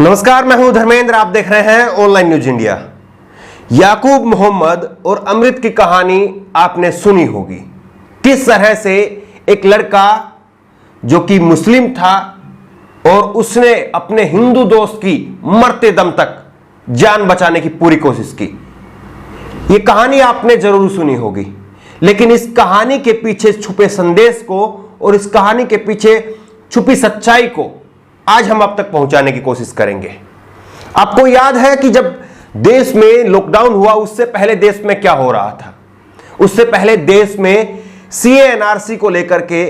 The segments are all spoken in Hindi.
नमस्कार, मैं हूं धर्मेंद्र। आप देख रहे हैं ऑनलाइन न्यूज इंडिया। याकूब मोहम्मद और अमृत की कहानी आपने सुनी होगी। किस तरह से एक लड़का जो कि मुस्लिम था और उसने अपने हिंदू दोस्त की मरते दम तक जान बचाने की पूरी कोशिश की। यह कहानी आपने जरूर सुनी होगी, लेकिन इस कहानी के पीछे छुपे संदेश को और इस कहानी के पीछे छुपी सच्चाई को आज हम आप तक पहुंचाने की कोशिश करेंगे। आपको याद है कि जब देश में लॉकडाउन हुआ, उससे पहले देश में क्या हो रहा था? उससे पहले देश में सीए एनआरसी को लेकर के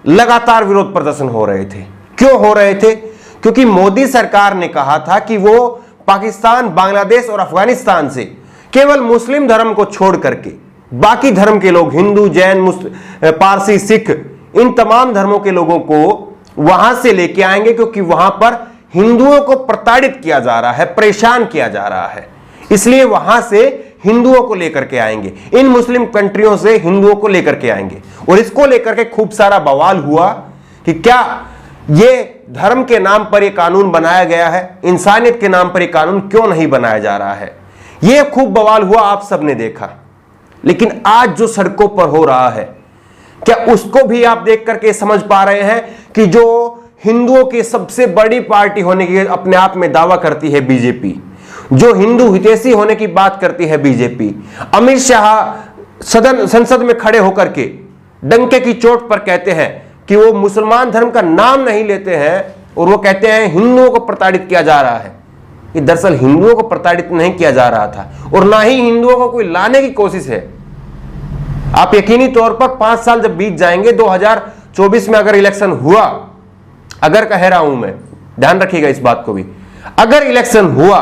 लगातार विरोध प्रदर्शन हो रहे थे। क्यों हो रहे थे? क्योंकि मोदी सरकार ने कहा था कि वो पाकिस्तान, बांग्लादेश और अफगानिस्तान से केवल मुस्लिम धर्म को छोड़ करके बाकी धर्म के लोग, हिंदू, जैन, पारसी, सिख, इन तमाम धर्मों के लोगों को वहां से लेके आएंगे, क्योंकि वहां पर हिंदुओं को प्रताड़ित किया जा रहा है, परेशान किया जा रहा है। इसलिए वहां से हिंदुओं को लेकर के आएंगे, इन मुस्लिम कंट्रियों से हिंदुओं को लेकर के आएंगे। और इसको लेकर के खूब सारा बवाल हुआ कि क्या ये धर्म के नाम पर यह कानून बनाया गया है, इंसानियत के नाम पर यह कानून क्यों नहीं बनाया जा रहा है। यह खूब बवाल हुआ, आप सबने देखा। लेकिन आज जो सड़कों पर हो रहा है, क्या उसको भी आप देख करके समझ पा रहे हैं कि जो हिंदुओं की सबसे बड़ी पार्टी होने की अपने आप में दावा करती है बीजेपी, जो हिंदू हितैषी होने की बात करती है बीजेपी, अमित शाह संसद में खड़े होकर के डंके की चोट पर कहते हैं कि वो मुसलमान धर्म का नाम नहीं लेते हैं और वो कहते हैं हिंदुओं को प्रताड़ित किया जा रहा है। कि दरअसल हिंदुओं को प्रताड़ित नहीं किया जा रहा था और ना ही हिंदुओं को कोई लाने की कोशिश है। आप यकीनी तौर पर 5 साल जब बीत जाएंगे, 2024 में अगर इलेक्शन हुआ, अगर कह रहा हूं मैं, ध्यान रखिएगा इस बात को भी, अगर इलेक्शन हुआ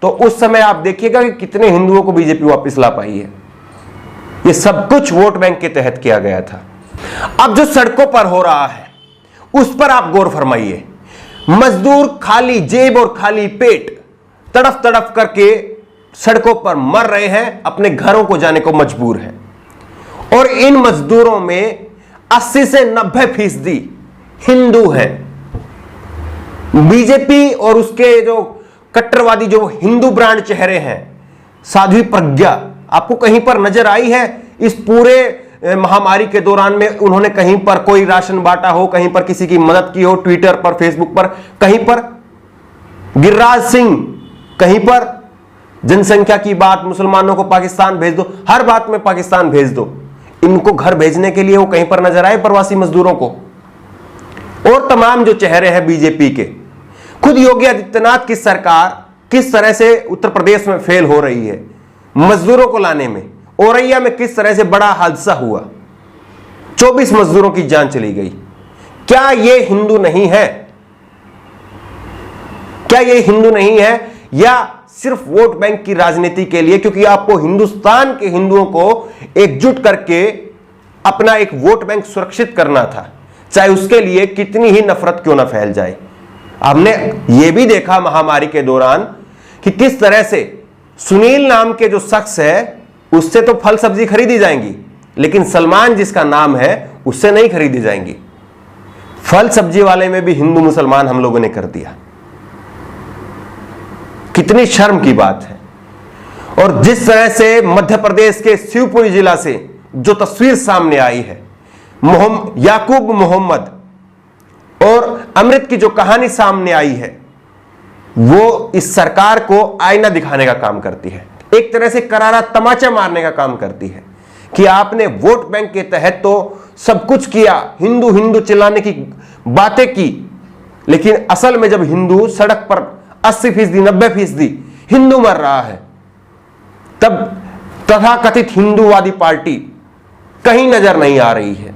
तो उस समय आप देखिएगा कि कितने हिंदुओं को बीजेपी वापस ला पाई है। यह सब कुछ वोट बैंक के तहत किया गया था। अब जो सड़कों पर हो रहा है उस पर आप गौर फरमाइए। मजदूर खाली जेब और खाली पेट तड़फ तड़फ करके सड़कों पर मर रहे हैं, अपने घरों को जाने को मजबूर है। और इन मजदूरों में 80 से 90% हिंदू हैं। बीजेपी और उसके जो कट्टरवादी जो हिंदू ब्रांड चेहरे हैं, साध्वी प्रज्ञा, आपको कहीं पर नजर आई है इस पूरे महामारी के दौरान में उन्होंने कहीं पर कोई राशन बांटा हो, कहीं पर किसी की मदद की हो, ट्विटर पर, फेसबुक पर, कहीं पर? गिरिराज सिंह कहीं पर जनसंख्या की बात, मुसलमानों को पाकिस्तान भेज दो, हर बात में पाकिस्तान भेज दो। इनको घर भेजने के लिए वो कहीं पर नजर आए प्रवासी मजदूरों को? और तमाम जो चेहरे हैं बीजेपी के, खुद योगी आदित्यनाथ की सरकार किस तरह से उत्तर प्रदेश में फेल हो रही है मजदूरों को लाने में। औरैया में किस तरह से बड़ा हादसा हुआ, 24 मजदूरों की जान चली गई। क्या ये हिंदू नहीं है? क्या ये हिंदू नहीं है, या सिर्फ वोट बैंक की राजनीति के लिए? क्योंकि आपको हिंदुस्तान के हिंदुओं को एकजुट करके अपना एक वोट बैंक सुरक्षित करना था, चाहे उसके लिए कितनी ही नफरत क्यों ना फैल जाए। हमने यह भी देखा महामारी के दौरान कि किस तरह से सुनील नाम के जो शख्स है उससे तो फल सब्जी खरीदी जाएंगी, लेकिन सलमान जिसका नाम है उससे नहीं खरीदी जाएंगी। फल सब्जी वाले में भी हिंदू मुसलमान हम लोगों ने कर दिया। कितनी शर्म की बात है। और जिस तरह से मध्य प्रदेश के शिवपुरी जिला से जो तस्वीर सामने आई है, याकूब मोहम्मद और अमृत की जो कहानी सामने आई है, वो इस सरकार को आईना दिखाने का काम करती है, एक तरह से करारा तमाचा मारने का काम करती है कि आपने वोट बैंक के तहत तो सब कुछ किया, हिंदू हिंदू चिल्लाने की बातें की, लेकिन असल में जब हिंदू सड़क पर 80%, 90% हिंदू मर रहा है, तब तथाकथित हिंदूवादी पार्टी कहीं नजर नहीं आ रही है।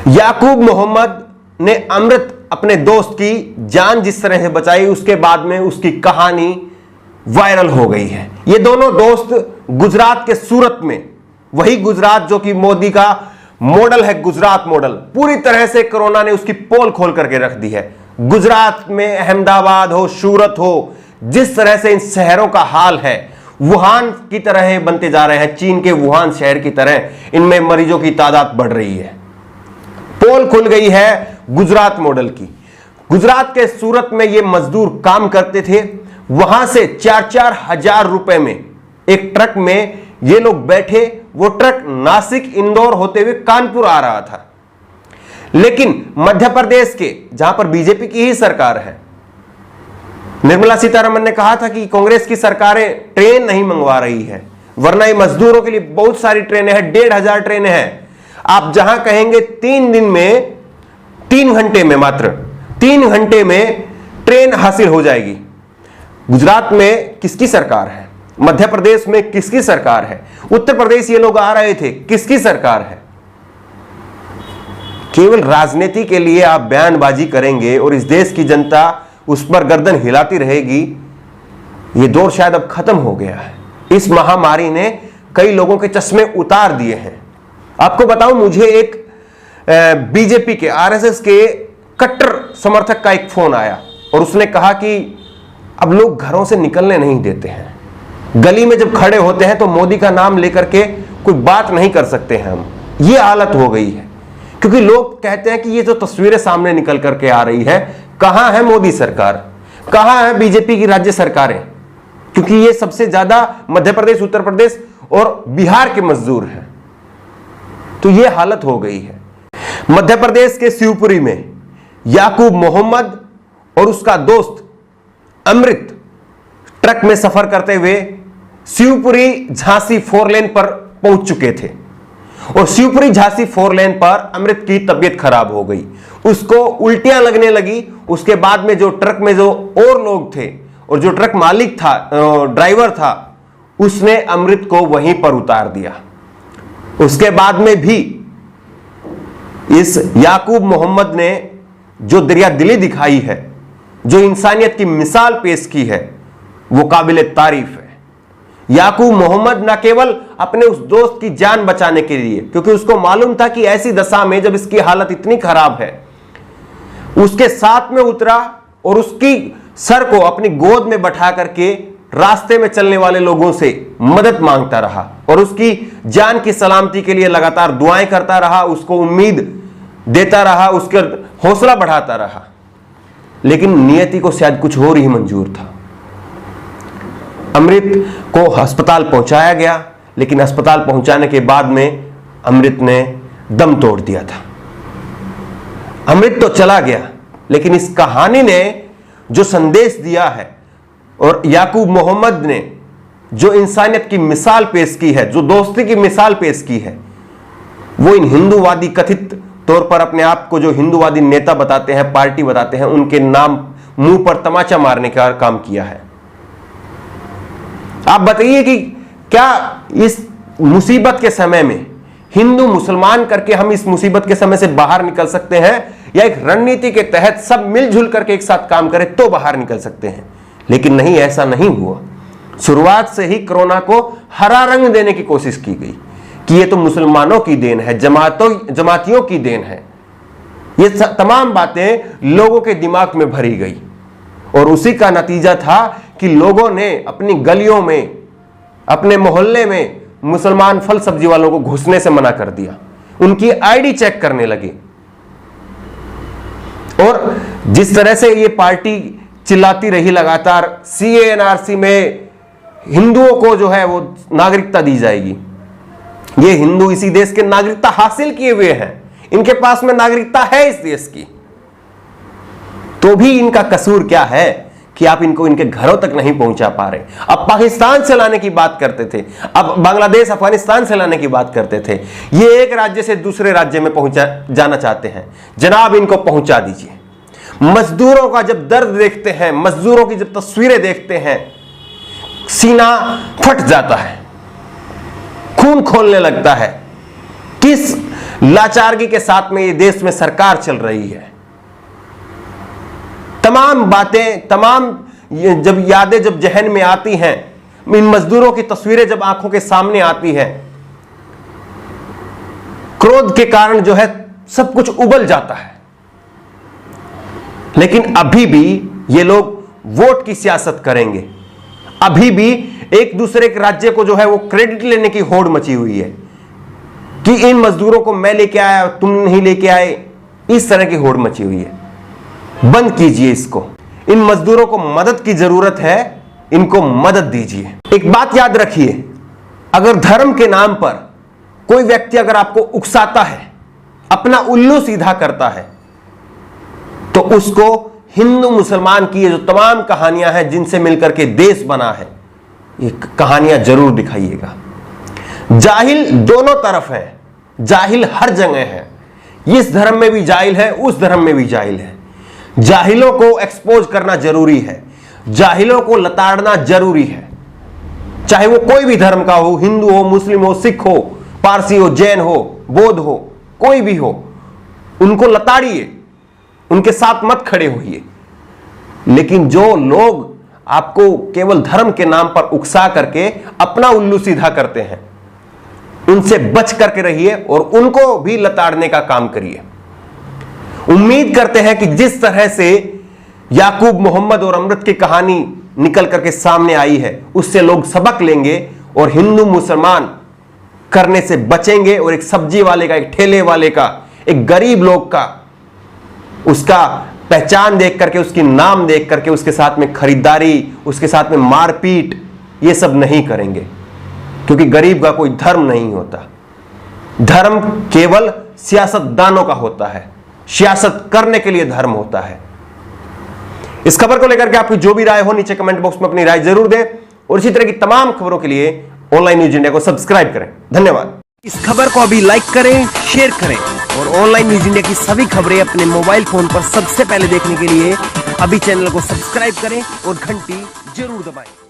याकूब मोहम्मद ने अमृत अपने दोस्त की जान जिस तरह से बचाई, उसके बाद में उसकी कहानी वायरल हो गई है। ये दोनों दोस्त गुजरात के सूरत में, वही गुजरात जो कि मोदी का मॉडल है, गुजरात मॉडल, पूरी तरह से कोरोना ने उसकी पोल खोल करके रख दी है। गुजरात में अहमदाबाद हो, सूरत हो, जिस तरह से इन शहरों का हाल है, वुहान की तरह बनते जा रहे हैं, चीन के वुहान शहर की तरह इनमें मरीजों की तादाद बढ़ रही है। पोल खुल गई है गुजरात मॉडल की। गुजरात के सूरत में ये मजदूर काम करते थे। वहां से 4-4 हजार रुपए में एक ट्रक में ये लोग बैठे। वो ट्रक नासिक, इंदौर होते हुए कानपुर आ रहा था। लेकिन मध्य प्रदेश के, जहां पर बीजेपी की ही सरकार है, निर्मला सीतारमण ने कहा था कि कांग्रेस की सरकारें ट्रेन नहीं मंगवा रही है, वरना ये मजदूरों के लिए बहुत सारी ट्रेनें हैं, 1500 ट्रेनें हैं। आप जहां कहेंगे 3 दिन में, 3 घंटे में, मात्र 3 घंटे में ट्रेन हासिल हो जाएगी। गुजरात में किसकी सरकार है? मध्य प्रदेश में किसकी सरकार है? उत्तर प्रदेश ये लोग आ रहे थे, किसकी सरकार है? केवल राजनीति के लिए आप बयानबाजी करेंगे और इस देश की जनता उस पर गर्दन हिलाती रहेगी। ये दौर शायद अब खत्म हो गया है। इस महामारी ने कई लोगों के चश्मे उतार दिए हैं। आपको बताऊं, मुझे एक बीजेपी के, आरएसएस के कट्टर समर्थक का एक फोन आया और उसने कहा कि अब लोग घरों से निकलने नहीं देते हैं। गली में जब खड़े होते हैं तो मोदी का नाम लेकर के कोई बात नहीं कर सकते हैं हम। ये हालत हो गई है क्योंकि लोग कहते हैं कि ये जो तस्वीरें सामने निकल करके आ रही है, कहां है मोदी सरकार, कहां है बीजेपी की राज्य सरकारें? क्योंकि ये सबसे ज्यादा मध्य प्रदेश, उत्तर प्रदेश और बिहार के मजदूर हैं। तो ये हालत हो गई है। मध्य प्रदेश के शिवपुरी में याकूब मोहम्मद और उसका दोस्त अमृत ट्रक में सफर करते हुए शिवपुरी झांसी 4 लेन पर पहुंच चुके थे और शिवपुरी झांसी 4 लेन पर अमृत की तबीयत खराब हो गई। उसको उल्टियां लगने लगी। उसके बाद में जो ट्रक में जो और लोग थे और जो ट्रक मालिक था, ड्राइवर था, उसने अमृत को वहीं पर उतार दिया। उसके बाद में भी इस याकूब मोहम्मद ने जो दरियादिली दिखाई है, जो इंसानियत की मिसाल पेश की है, वो काबिल तारीफ है। याकूब मोहम्मद न केवल अपने उस दोस्त की जान बचाने के लिए, क्योंकि उसको मालूम था कि ऐसी दशा में जब इसकी हालत इतनी खराब है, उसके साथ में उतरा और उसकी सर को अपनी गोद में बैठा करके रास्ते में चलने वाले लोगों से मदद मांगता रहा और उसकी जान की सलामती के लिए लगातार दुआएं करता रहा, उसको उम्मीद देता रहा, उसका हौसला बढ़ाता रहा। लेकिन नियति को शायद कुछ और ही मंजूर था। अमृत को अस्पताल पहुंचाया गया, लेकिन अस्पताल पहुंचाने के बाद में अमृत ने दम तोड़ दिया था। अमृत तो चला गया, लेकिन इस कहानी ने जो संदेश दिया है और याकूब मोहम्मद ने जो इंसानियत की मिसाल पेश की है, जो दोस्ती की मिसाल पेश की है, वो इन हिंदूवादी, कथित तौर पर अपने आप को जो हिंदूवादी नेता बताते हैं, पार्टी बताते हैं, उनके नाम मुंह पर तमाचा मारने का काम किया है। आप बताइए कि क्या इस मुसीबत के समय में हिंदू मुसलमान करके हम इस मुसीबत के समय से बाहर निकल सकते हैं, या एक रणनीति के तहत सब मिलजुल करके एक साथ काम करें तो बाहर निकल सकते हैं? लेकिन नहीं, ऐसा नहीं हुआ। शुरुआत से ही कोरोना को हरा रंग देने की कोशिश की गई कि ये तो मुसलमानों की देन है, जमातियों की देन है। ये तमाम बातें लोगों के दिमाग में भरी गई और उसी का नतीजा था कि लोगों ने अपनी गलियों में, अपने मोहल्ले में मुसलमान फल सब्जी वालों को घुसने से मना कर दिया, उनकी आईडी चेक करने लगे। और जिस तरह से ये पार्टी चिल्लाती रही लगातार, सीए एनआरसी में हिंदुओं को जो है वो नागरिकता दी जाएगी। ये हिंदू इसी देश के नागरिकता हासिल किए हुए हैं, इनके पास में नागरिकता है इस देश की, तो भी इनका कसूर क्या है कि आप इनको इनके घरों तक नहीं पहुंचा पा रहे। अब पाकिस्तान से लाने की बात करते थे, अब बांग्लादेश, अफगानिस्तान से लाने की बात करते थे। ये एक राज्य से दूसरे राज्य में पहुंचा जाना चाहते हैं, जनाब इनको पहुंचा दीजिए। मजदूरों का जब दर्द देखते हैं, मजदूरों की जब तस्वीरें देखते हैं, सीना फट जाता है, खून खोलने लगता है। किस लाचारगी के साथ में ये देश में सरकार चल रही है। तमाम बातें, तमाम जब यादें जब जहन में आती हैं, इन मजदूरों की तस्वीरें जब आंखों के सामने आती हैं, क्रोध के कारण जो है सब कुछ उबल जाता है। लेकिन अभी भी ये लोग वोट की सियासत करेंगे, अभी भी एक दूसरे के राज्य को जो है वो क्रेडिट लेने की होड़ मची हुई है कि इन मजदूरों को मैं लेके आया, तुम नहीं लेके आए, इस तरह की होड़ मची हुई है। बंद कीजिए इसको। इन मजदूरों को मदद की जरूरत है, इनको मदद दीजिए। एक बात याद रखिए, अगर धर्म के नाम पर कोई व्यक्ति अगर आपको उकसाता है, अपना उल्लू सीधा करता है, तो उसको हिंदू मुसलमान की ये जो तमाम कहानियां हैं जिनसे मिलकर के देश बना है, ये कहानियां जरूर दिखाइएगा। जाहिल दोनों तरफ है, जाहिल हर जगह है, इस धर्म में भी जाहिल है, उस धर्म में भी जाहिल है। जाहिलों को एक्सपोज करना जरूरी है, जाहिलों को लताड़ना जरूरी है, चाहे वो कोई भी धर्म का हो, हिंदू हो, मुस्लिम हो, सिख हो, पारसी हो, जैन हो, बौद्ध हो, कोई भी हो, उनको लताड़िए, उनके साथ मत खड़े होइए। लेकिन जो लोग आपको केवल धर्म के नाम पर उकसा करके अपना उल्लू सीधा करते हैं, उनसे बच करके रहिए और उनको भी लताड़ने का काम करिए। उम्मीद करते हैं कि जिस तरह से याकूब मोहम्मद और अमृत की कहानी निकल करके सामने आई है, उससे लोग सबक लेंगे और हिंदू मुसलमान करने से बचेंगे, और एक सब्जी वाले का, एक ठेले वाले का, एक गरीब लोग का, उसका पहचान देख करके, उसकी नाम देख करके उसके साथ में खरीदारी, उसके साथ में मारपीट, ये सब नहीं करेंगे, क्योंकि गरीब का कोई धर्म नहीं होता। धर्म केवल सियासतदानों का होता है, सियासत करने के लिए धर्म होता है। इस खबर को लेकर के आपकी जो भी राय हो नीचे कमेंट बॉक्स में अपनी राय जरूर दें, और इसी तरह की तमाम खबरों के लिए ऑनलाइन न्यूज इंडिया को सब्सक्राइब करें। धन्यवाद। इस खबर को अभी लाइक करें, शेयर करें, और ऑनलाइन न्यूज इंडिया की सभी खबरें अपने मोबाइल फोन पर सबसे पहले देखने के लिए अभी चैनल को सब्सक्राइब करें और घंटी जरूर दबाएं।